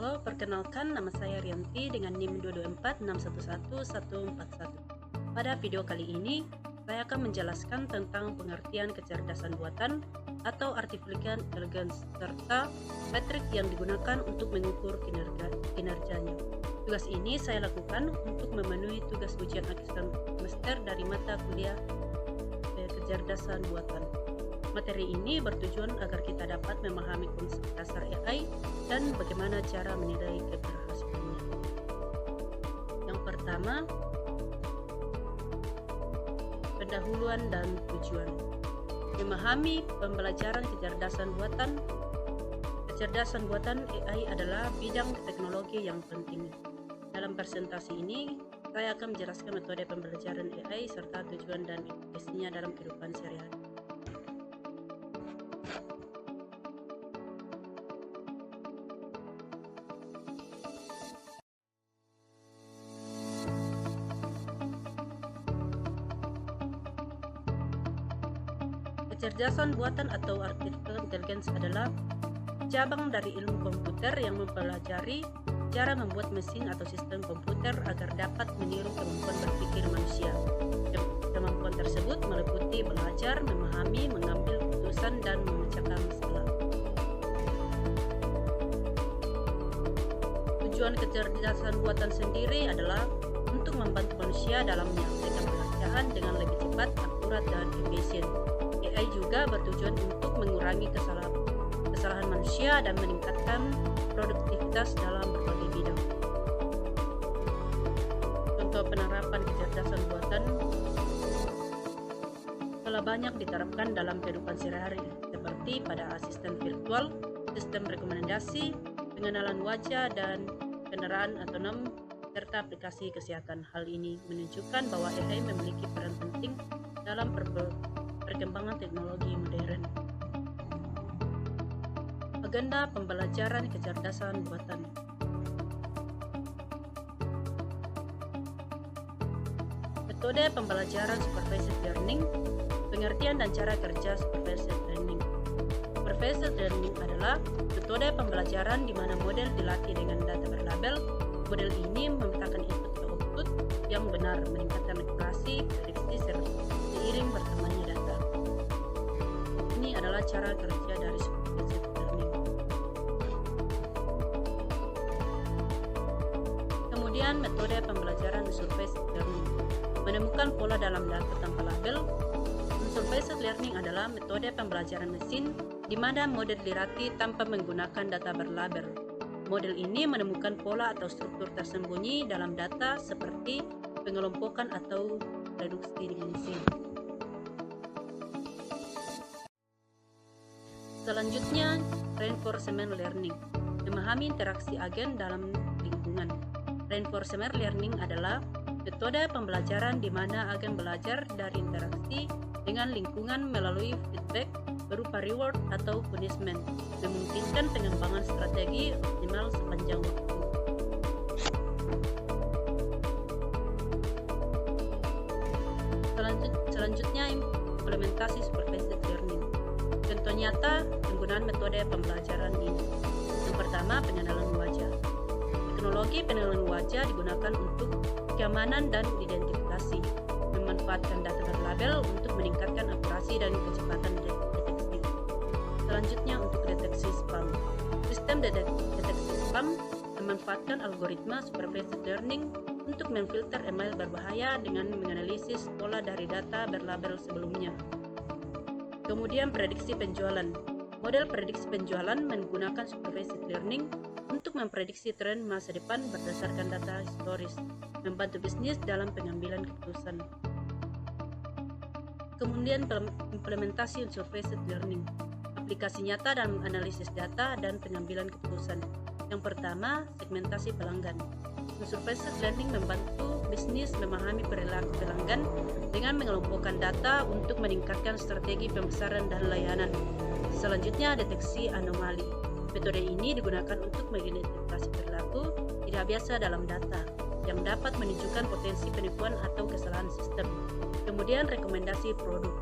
Halo, perkenalkan nama saya Rianti dengan NIM 224611141. Pada video kali ini, saya akan menjelaskan tentang pengertian kecerdasan buatan atau artificial intelligence serta metrik yang digunakan untuk mengukur kinerjanya. Tugas ini saya lakukan untuk memenuhi tugas ujian akhir semester dari mata kuliah kecerdasan buatan. Materi ini bertujuan agar kita dapat memahami konsep dasar AI dan bagaimana cara menilai keberhasilannya. Yang pertama, pendahuluan dan tujuan. Memahami pembelajaran kecerdasan buatan. Kecerdasan buatan AI adalah bidang teknologi yang penting. Dalam presentasi ini, saya akan menjelaskan metode pembelajaran AI serta tujuan dan aplikasinya dalam kehidupan sehari-hari. Kecerdasan buatan atau artificial intelligence adalah cabang dari ilmu komputer yang mempelajari cara membuat mesin atau sistem komputer agar dapat meniru kemampuan berpikir manusia. Kemampuan tersebut meliputi belajar, memahami, mengambil keputusan, dan memecahkan masalah. Tujuan kecerdasan buatan sendiri adalah untuk membantu manusia dalam menyelesaikan pekerjaan dengan lebih cepat, akurat, dan efisien. AI juga bertujuan untuk mengurangi kesalahan manusia dan meningkatkan produktivitas dalam berbagai bidang. Contoh penerapan kecerdasan buatan telah banyak diterapkan dalam kehidupan sehari-hari, seperti pada asisten virtual, sistem rekomendasi, pengenalan wajah, dan kendaraan otonom, serta aplikasi kesehatan. Hal ini menunjukkan bahwa AI memiliki peran penting dalam perkembangan teknologi modern. Agenda pembelajaran kecerdasan buatan. Metode pembelajaran supervised learning, pengertian dan cara kerja supervised learning. Supervised learning adalah metode pembelajaran di mana model dilatih dengan data berlabel. Model ini memetakan input atau output yang benar, meningkatkan akurasi, prediksi, seiring berkembangnya data. Ini adalah cara kerja dari supervised learning. Kemudian metode pembelajaran unsupervised learning, menemukan pola dalam data tanpa label. Unsupervised learning adalah metode pembelajaran mesin di mana model dilatih tanpa menggunakan data berlabel. Model ini menemukan pola atau struktur tersembunyi dalam data seperti pengelompokan atau reduksi dengan mesin. Selanjutnya, reinforcement learning, memahami interaksi agen dalam lingkungan. Reinforcement learning adalah metode pembelajaran di mana agen belajar dari interaksi dengan lingkungan melalui feedback berupa reward atau punishment, memungkinkan pengembangan strategi optimal sepanjang waktu. Selanjutnya, implementasi supervised learning. Contoh nyata penggunaan metode pembelajaran ini. Yang pertama, pengenalan wajah. Teknologi pengenalan wajah digunakan untuk keamanan dan identifikasi, memanfaatkan data berlabel untuk meningkatkan akurasi dan kecepatan deteksi. Selanjutnya, untuk deteksi spam. Sistem deteksi spam memanfaatkan algoritma supervised learning untuk memfilter email berbahaya dengan menganalisis pola dari data berlabel sebelumnya. Kemudian, prediksi penjualan. Model prediksi penjualan menggunakan supervised learning untuk memprediksi tren masa depan berdasarkan data historis, membantu bisnis dalam pengambilan keputusan. Kemudian, implementasi unsupervised learning, aplikasi nyata dalam analisis data dan pengambilan keputusan. Yang pertama, segmentasi pelanggan. Unsupervised learning membantu bisnis memahami perilaku pelanggan dengan mengelompokkan data untuk meningkatkan strategi pemasaran dan layanan. Selanjutnya, deteksi anomali. Metode ini digunakan untuk mengidentifikasi perilaku tidak biasa dalam data yang dapat menunjukkan potensi penipuan atau kesalahan sistem. Kemudian, rekomendasi produk.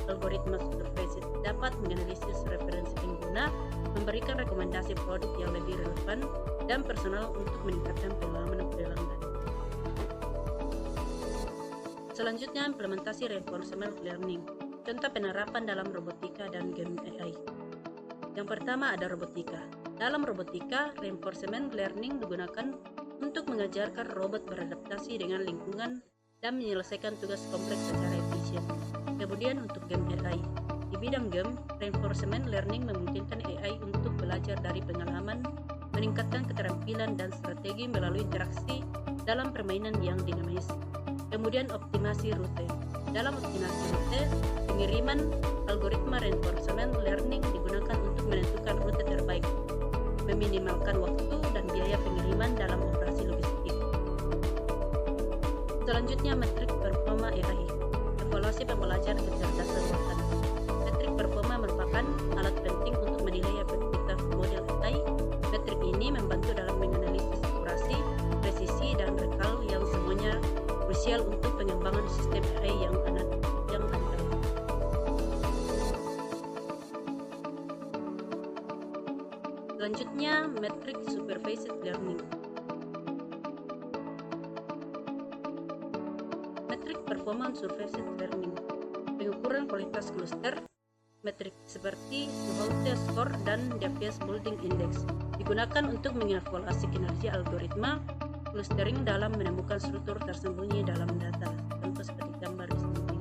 Algoritma supervised dapat menganalisis referensi pengguna, memberikan rekomendasi produk yang lebih relevan dan personal untuk meningkatkan pengalaman pelanggan. Selanjutnya, implementasi reinforcement learning, contoh penerapan dalam robotika dan game AI. Yang pertama ada robotika. Dalam robotika, reinforcement learning digunakan untuk mengajarkan robot beradaptasi dengan lingkungan dan menyelesaikan tugas kompleks secara efisien. Kemudian untuk game AI. Di bidang game, reinforcement learning memungkinkan AI untuk belajar dari pengalaman, meningkatkan keterampilan dan strategi melalui interaksi dalam permainan yang dinamis. Kemudian optimasi rute. Dalam optimasi rute, pengiriman algoritma reinforcement learning digunakan untuk menentukan rute terbaik, meminimalkan waktu dan biaya pengiriman dalam operasi logistik. Selanjutnya, metrik performa AI, evaluasi pembelajaran kecerdasan buatan. Metrik performa merupakan alat penting untuk menilai efektivitas model AI. Metrik ini membantu dalam menganalisis akurasi, presisi, dan rekal yang semuanya krusial untuk pengembangan sistem AI yang andal. Selanjutnya, metrik supervised learning. Metrik performance supervised learning, pengukuran kualitas cluster. Metrik seperti Suhaute score dan Davies Building Index digunakan untuk mengevaluasi kinerja algoritma clustering dalam menemukan struktur tersembunyi dalam data, contoh seperti gambar di sini.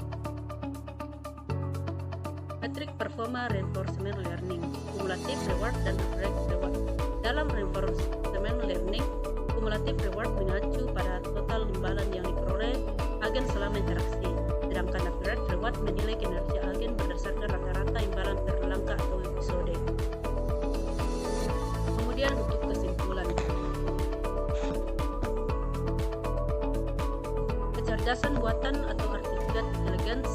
Metrik performa reinforcement learning, cumulative reward dan average reward. Dalam reinforcement learning, cumulative reward mengacu pada total imbalan yang diperoleh agen selama interaksi, sedangkan average reward menilai kinerja agen berdasarkan rata-rata imbalan per langkah atau episode. Kemudian untuk kesimpulan, kecerdasan buatan atau artificial intelligence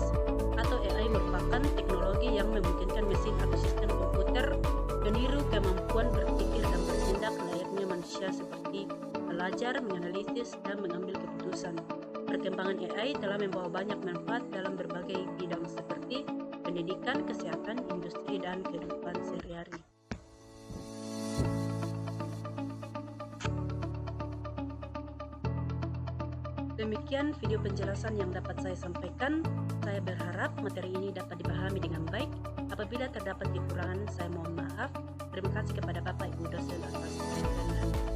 atau AI merupakan teknologi yang memungkinkan mesin atau sistem komputer meniru kemampuan berpikir dan bertindak layaknya manusia seperti belajar, menganalisis, dan mengambil keputusan. Perkembangan AI telah membawa banyak manfaat dalam berbagai bidang seperti pendidikan, kesehatan, industri, dan kehidupan sehari-hari. Demikian video penjelasan yang dapat saya sampaikan. Saya berharap materi ini dapat dipahami dengan baik. Apabila terdapat kekurangan, saya mohon maaf. Terima kasih kepada Bapak Ibu dosen atas perhatian.